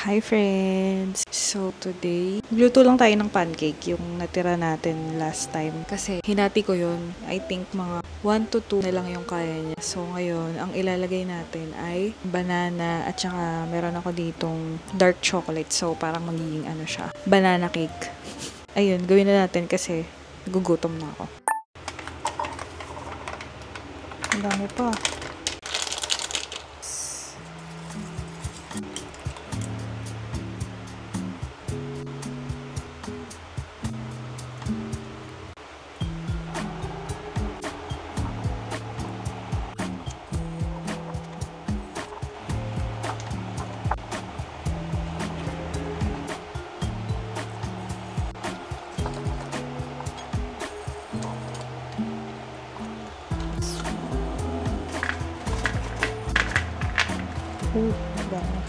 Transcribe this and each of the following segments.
Hi friends! So today, magluto lang tayo ng pancake, yung natira natin last time. Kasi hinati ko yun. I think mga 1 to 2 na lang yung kaya niya. So ngayon, ang ilalagay natin ay banana at saka meron ako ditong dark chocolate. So parang magiging ano siya, banana cake. Ayun, gawin na natin kasi gugutom na ako. Ang dami pa. Dami.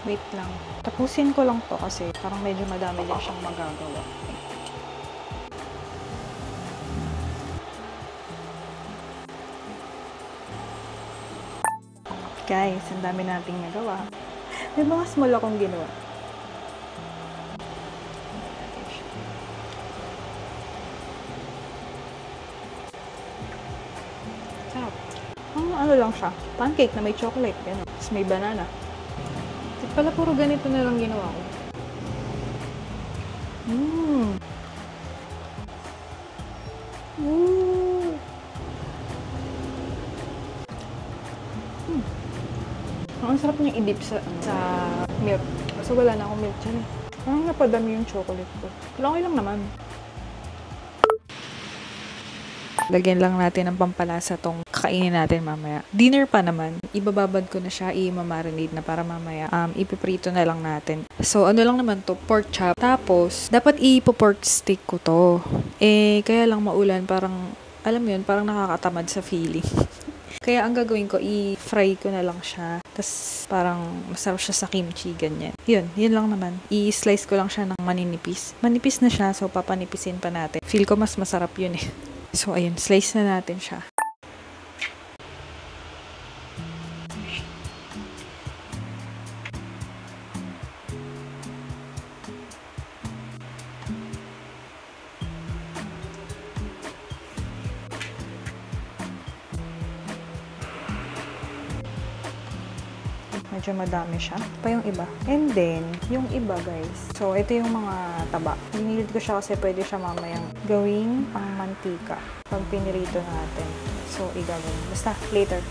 Wait lang. Tapusin ko lang to kasi parang medyo madami din siyang magagawa. Guys, ang dami nating nagawa. May mga small akong ginawa. Sarap. Ano lang siya. Pancake na may chocolate. Gano'n. Tapos may banana. Pala puro ganito na lang ginawa ko. Ang sarap niya i-dip sa milk. Kasi wala na akong milk dyan eh. Parang napadami yung chocolate ko. Okay lang naman. Lagyan lang natin ng pampalasa tong kakainin natin mamaya. Dinner pa naman. Ibababad ko na siya, i-marinate na para mamaya. Ipiprito na lang natin. So, ano lang naman to, pork chop. Tapos, dapat ipo-pork stick ko to. Kaya lang maulan, parang, alam mo yun, parang nakakatamad sa feeling. Kaya ang gagawin ko, i-fry ko na lang siya. Tapos, parang masarap siya sa kimchi, ganyan. Yun lang naman. I-slice ko lang siya ng maninipis. Manipis na siya, so papanipisin pa natin. Feel ko mas masarap yun eh. So, ayun, slice na natin siya. Medyo madami siya. Pa yung iba. And then, yung iba guys. So, ito yung mga taba. Pinilit ko siya kasi pwede siya mamayang gawing pang mantika. Pag pinirito natin. So, igagawin. Basta, later.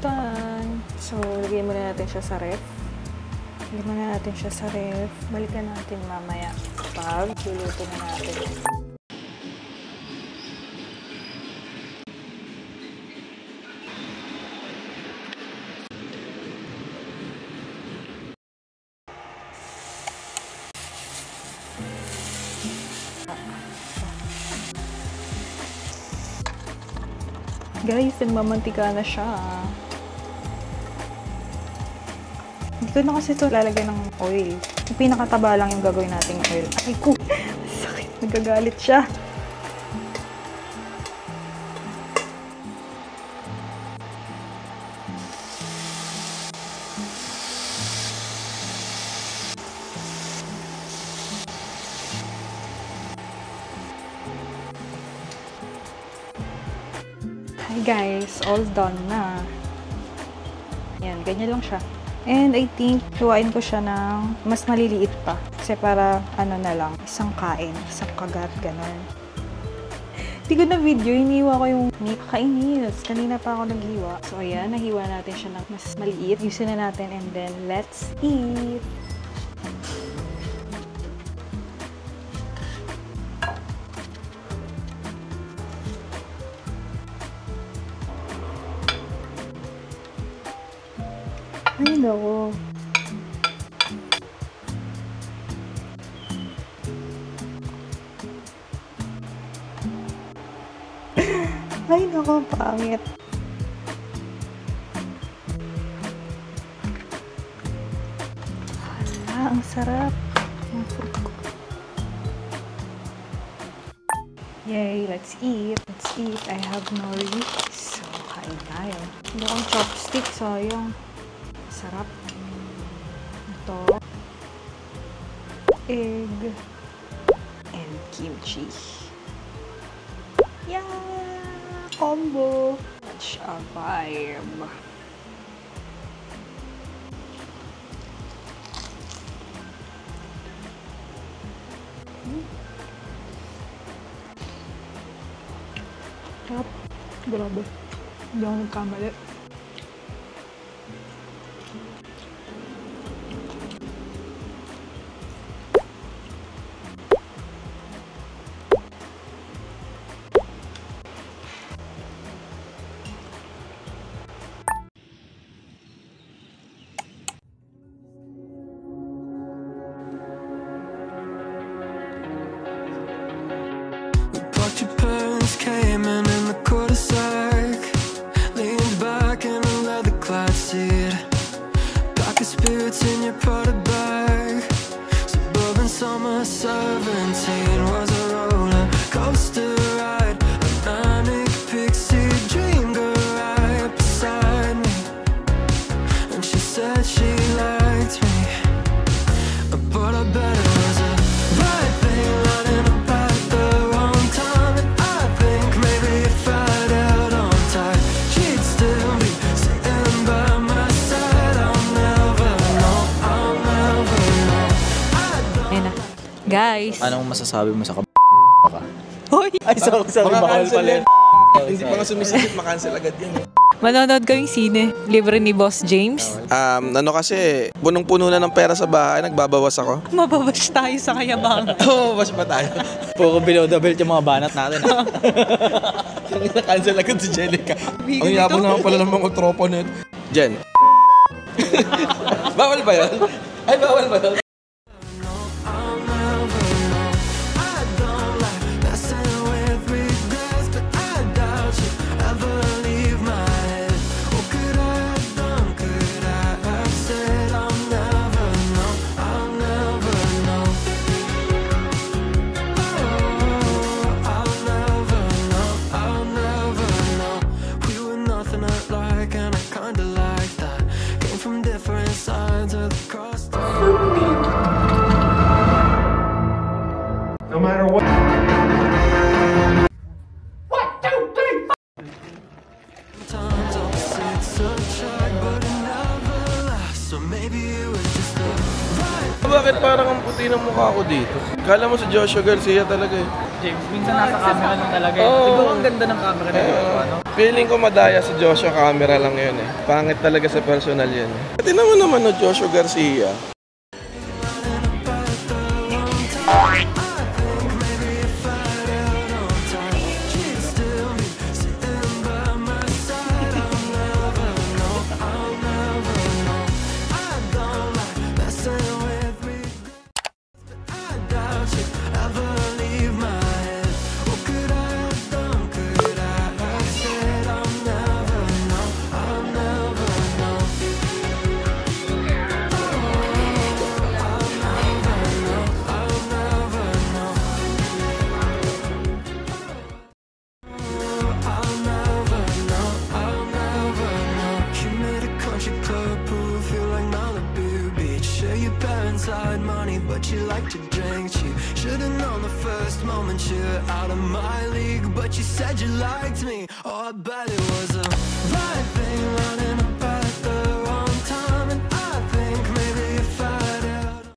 Done. So, lagyan muna natin siya sa ref. Lagyan muna natin siya sa ref. Balikan natin mamaya pag luluto na natin. Guys, nagmamantika na siya. Hindi ko na kasi ito lalagyan ng oil. Yung pinakataba lang yung gagawin nating oil. Ay ko! Sakit. Nagagalit siya. Hi guys, all done na. Yan, ganyan lang siya. And I think, hiwain ko siya ng mas maliliit pa. Kasi para, ano na lang, isang kain, isang kagat, ganun. Hindi ko na video, hiniwa ko yung meat. Kainis. Kanina pa ako naghiwa. So ayan, nahiwa natin siya ng mas maliit. Yusin na natin and then, let's eat! Ay, naku. Ay, naku, pangit. Hala, ang sarap. Ang fruit ko. Yay, let's eat. Let's eat. I have nori. So, kain tayo. Hindi akong chopstick, sayang. Sarap. Ito. Egg. And kimchi. Yeah! Combo! Such a vibe. Sarap. Grabe. Hindi ako nagkamali. Your parents came in the cul-de-sac, leaned back in a leather-clad seat, pack of spirits in your Prada bag. Suburban summer 17 was a roller coaster ride, a manic pixie dream girl right beside me, and she said she liked me, but I bet it was a right thing running about the wrong time. And I think maybe if I'd held on tight, she'd still be sitting by my side. I'll never know, I'll never know. Ayan na. Guys! Anong masasabi mo sa ka? Hoy! Ay, sorry, bawal pala yun. Hindi pa nga sumisikip, makancel agad yan. Manonood kaming sine. Libre ni Boss James. Ano kasi, punong-puno na ng pera sa bahay, nagbabawas ako. Mababash tayo sa kayabangan. Oo, mas pa tayo. Puro below the belt yung mga banat natin. Yung na-cancel agad si Jenica. Ang yabang naman pala ng mga tropa na yun. Jen. Bawal ba yun? Ay, bawal ba yun? I'll never know. I don't like messing with regrets, but I doubt you ever leave my head. What could I have done? Could I have said? I'll never know. I'll never know. Oh, I'll never know. I'll never know. We were nothing alike, and I kinda like that. Came from different sides of the cross. No matter what. Sometimes opposites attract, but it never lasts. So maybe it was just the right. Bakit parang ang puti ng mukha ko dito? Kala mo si Joshua Garcia talaga eh. James, minsan nasa camera lang talaga eh. Oo. Siguro ang ganda ng camera na yun. Ano? Feeling ko madaya si Joshua, camera lang yun eh. Pangit talaga sa personal yun eh. Tingnan mo naman no, Joshua Garcia. friends had money, but she liked to drink. She should've known the first moment you're out of my league, but you said you liked me. Oh, I bet it was a right thing.